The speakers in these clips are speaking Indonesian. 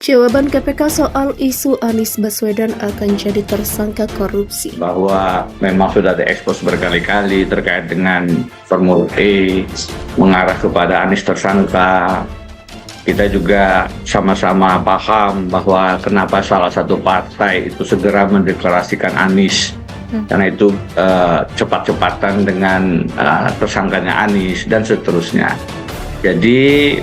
Jawaban KPK soal isu Anies Baswedan akan jadi tersangka korupsi. Bahwa memang sudah diekspos berkali-kali terkait dengan Formula E mengarah kepada Anies tersangka. Kita juga sama-sama paham bahwa kenapa salah satu partai itu segera mendeklarasikan Anies. Karena itu cepat-cepatan dengan tersangkanya Anies dan seterusnya. Jadi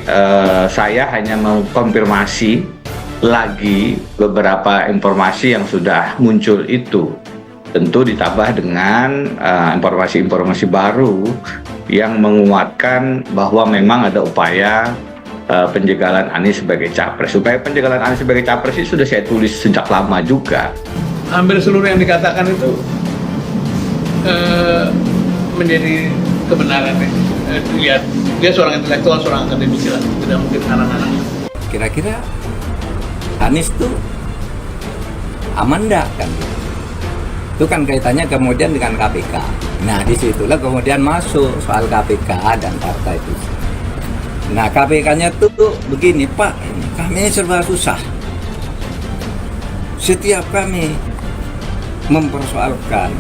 saya hanya mengkonfirmasi lagi beberapa informasi yang sudah muncul itu, tentu ditambah dengan informasi-informasi baru yang menguatkan bahwa memang ada upaya penjagalan Anies sebagai capres. Upaya penjagalan Anies sebagai capres itu sudah saya tulis sejak lama juga. Hampir seluruh yang dikatakan itu menjadi kebenaran. Lihat, dia seorang intelektual, seorang akademisi lah, tidak mungkin anak-anak. Kira-kira Anies tuh aman enggak kan? Itu kan kaitannya kemudian dengan KPK. Nah disitulah kemudian masuk soal KPK dan partai itu. Nah KPK-nya tuh begini, Pak, kami serba susah. Setiap kami mempersoalkan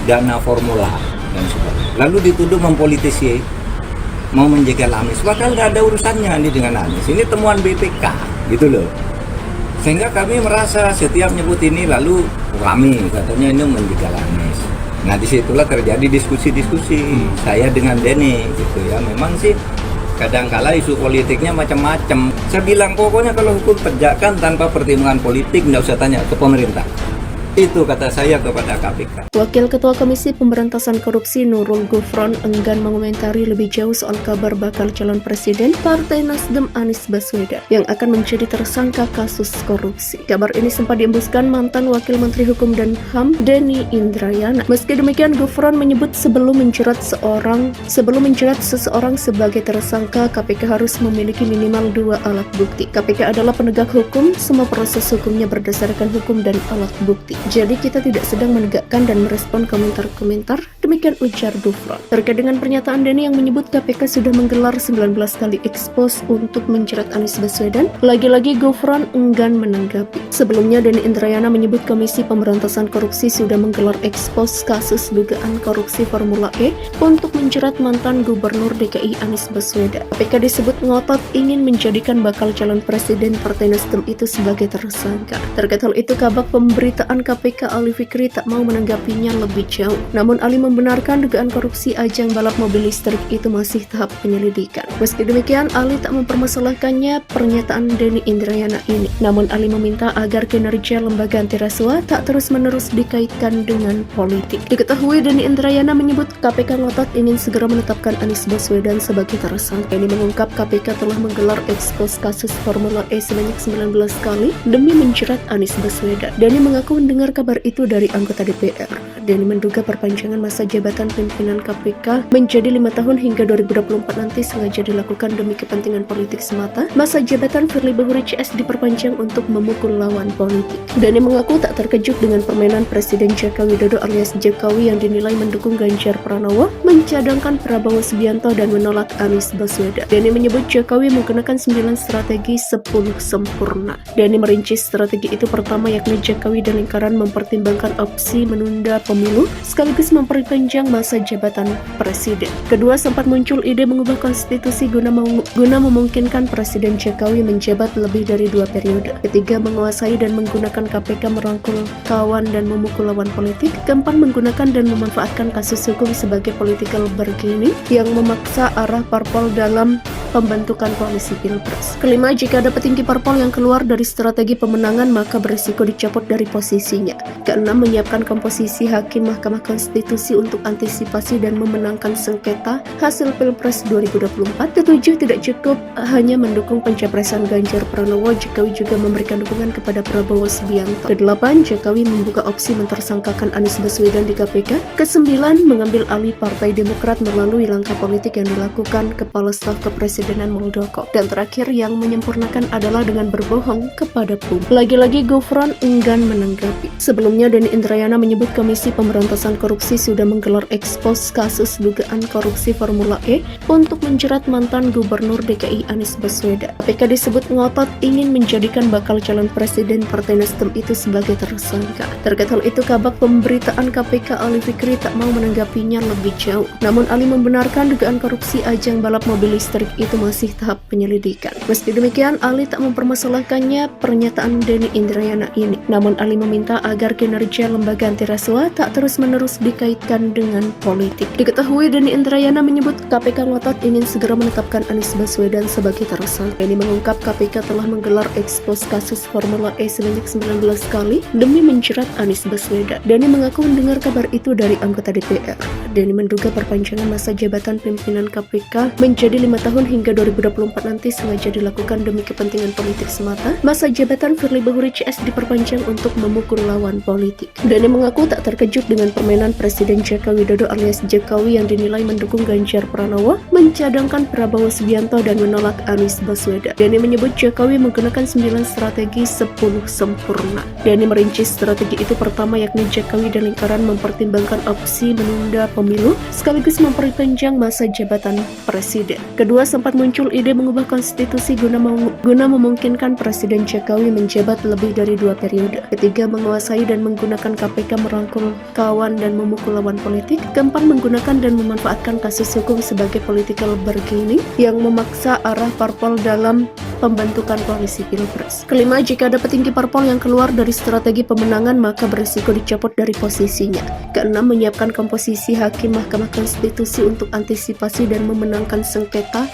dana formula dan sebagainya, lalu dituduh mempolitisi, mau menjegal Anies, padahal nggak ada urusannya ini dengan Anies. Ini temuan BPK gitu loh. Sehingga kami merasa setiap nyebut ini lalu kami katanya ini menjegal Anies. Nah disitulah terjadi diskusi-diskusi saya dengan Denny gitu ya. Memang sih kadangkala isu politiknya macam-macam. Saya bilang pokoknya kalau hukum tegakkan tanpa pertimbangan politik, nggak usah tanya ke pemerintah. Itu kata saya kepada KPK. Wakil Ketua Komisi Pemberantasan Korupsi Nurul Gufron enggan mengomentari lebih jauh soal kabar bakal calon presiden Partai Nasdem Anies Baswedan yang akan menjadi tersangka kasus korupsi. Kabar ini sempat diembuskan mantan Wakil Menteri Hukum dan HAM Denny Indrayana. Meski demikian, Gufron menyebut sebelum menjerat seseorang sebagai tersangka, KPK harus memiliki minimal 2 alat bukti. KPK adalah penegak hukum, semua proses hukumnya berdasarkan hukum dan alat bukti. Jadi kita tidak sedang menegakkan dan merespon komentar-komentar, demikian ujar Gufron. Terkait dengan pernyataan Denny yang menyebut KPK sudah menggelar 19 kali ekspos untuk menjerat Anies Baswedan, lagi-lagi Gufron enggan menanggapi. Sebelumnya Denny Indrayana menyebut Komisi Pemberantasan Korupsi sudah menggelar ekspos kasus dugaan korupsi Formula E untuk menjerat mantan Gubernur DKI Anies Baswedan. KPK disebut ngotot ingin menjadikan bakal calon presiden Partai Nasdem itu sebagai tersangka. Terkait hal itu, Kabag Pemberitaan KPK Ali Fikri tak mau menanggapinya lebih jauh. Namun Ali membenarkan dugaan korupsi ajang balap mobil listrik itu masih tahap penyelidikan. Meski demikian, Ali tak mempermasalahkannya pernyataan Denny Indrayana ini. Namun Ali meminta agar kinerja lembaga anti rasuah tak terus-menerus dikaitkan dengan politik. Diketahui Denny Indrayana menyebut KPK ngotot ingin segera menetapkan Anies Baswedan sebagai tersangka. Ini mengungkap KPK telah menggelar ekspos kasus Formula E sebanyak 19 kali demi menjerat Anies Baswedan. Denny mengaku mendengar kabar itu dari anggota DPR. Denny menduga perpanjangan masa jabatan pimpinan KPK menjadi 5 tahun hingga 2024 nanti sengaja dilakukan demi kepentingan politik semata. Masa jabatan Firly Bahuri CS diperpanjang untuk memukul lawan politik. Denny mengaku tak terkejut dengan permainan Presiden Joko Widodo alias Jokowi yang dinilai mendukung Ganjar Pranowo, mencadangkan Prabowo Subianto dan menolak Anies Baswedan. Denny menyebut Jokowi menggunakan 9 strategi 10 sempurna. Denny merinci strategi itu pertama yakni Jokowi dan lingkaran mempertimbangkan opsi menunda pemilu sekaligus memperpanjang masa jabatan presiden. Kedua, sempat muncul ide mengubah konstitusi guna memungkinkan Presiden Jokowi menjabat lebih dari 2 periode. Ketiga, menguasai dan menggunakan KPK merangkul kawan dan memukul lawan politik. Keempat, menggunakan dan memanfaatkan kasus hukum sebagai political bargaining yang memaksa arah parpol dalam pembentukan koalisi pilpres. Kelima, jika ada petinggi parpol yang keluar dari strategi pemenangan maka berisiko dicopot dari posisinya. Keenam, menyiapkan komposisi hakim Mahkamah Konstitusi untuk antisipasi dan memenangkan sengketa hasil Pilpres 2024. Ketujuh, tidak cukup hanya mendukung pencapresan Ganjar Pranowo, Jokowi juga memberikan dukungan kepada Prabowo Subianto. Kedelapan, Jokowi membuka opsi mentersangkakan Anies Baswedan di KPK. Kesembilan, mengambil alih Partai Demokrat melalui langkah politik yang dilakukan Kepala Staf Kepresidenan Kepresidenan Muldoko. Dan terakhir yang menyempurnakan adalah dengan berbohong kepada publik. Lagi-lagi Gufron enggan menanggapi. Sebelumnya Denny Indrayana menyebut Komisi Pemberantasan Korupsi sudah menggelar ekspos kasus dugaan korupsi Formula E untuk menjerat mantan Gubernur DKI Anies Baswedan. KPK disebut ngotot ingin menjadikan bakal calon presiden Partai Nasdem itu sebagai tersangka. Terkait hal itu, Kabak Pemberitaan KPK Ali Fikri tak mau menanggapinya lebih jauh. Namun Ali membenarkan dugaan korupsi ajang balap mobil listrik itu masih tahap penyelidikan. Meski demikian, Ali tak mempermasalahkannya pernyataan Denny Indrayana ini. Namun Ali meminta agar kinerja lembaga anti rasuah tak terus-menerus dikaitkan dengan politik. Diketahui Denny Indrayana menyebut KPK ngotot ingin segera menetapkan Anies Baswedan sebagai tersangka. Denny mengungkap KPK telah menggelar ekspos kasus Formula E sebanyak 19 kali demi menjerat Anies Baswedan. Denny mengaku mendengar kabar itu dari anggota DPR. Denny menduga perpanjangan masa jabatan pimpinan KPK menjadi 5 tahun hingga 2024 nanti sengaja dilakukan demi kepentingan politik semata. Masa jabatan Firly Bahuri CS diperpanjang untuk memukul lawan politik. Denny mengaku tak terkejut dengan permainan Presiden Joko Widodo alias Jokowi yang dinilai mendukung Ganjar Pranowo, mencadangkan Prabowo Subianto dan menolak Anies Baswedan. Denny menyebut Jokowi menggunakan 9 strategi 10 sempurna. Denny merinci strategi itu pertama yakni Jokowi dan lingkaran mempertimbangkan opsi menunda pemilu sekaligus memperpanjang masa jabatan presiden. Kedua, sempat muncul ide mengubah konstitusi guna memungkinkan Presiden Jokowi menjabat lebih dari 2 periode. Ketiga, menguasai dan menggunakan KPK merangkul kawan dan memukul lawan politik. Keempat, menggunakan dan memanfaatkan kasus hukum sebagai political bargaining yang memaksa arah parpol dalam pembentukan koalisi pilpres. Kelima, jika ada petinggi parpol yang keluar dari strategi pemenangan maka berisiko dicopot dari posisinya. Keenam, menyiapkan komposisi hakim Mahkamah Konstitusi untuk antisipasi dan memenangkan sengketa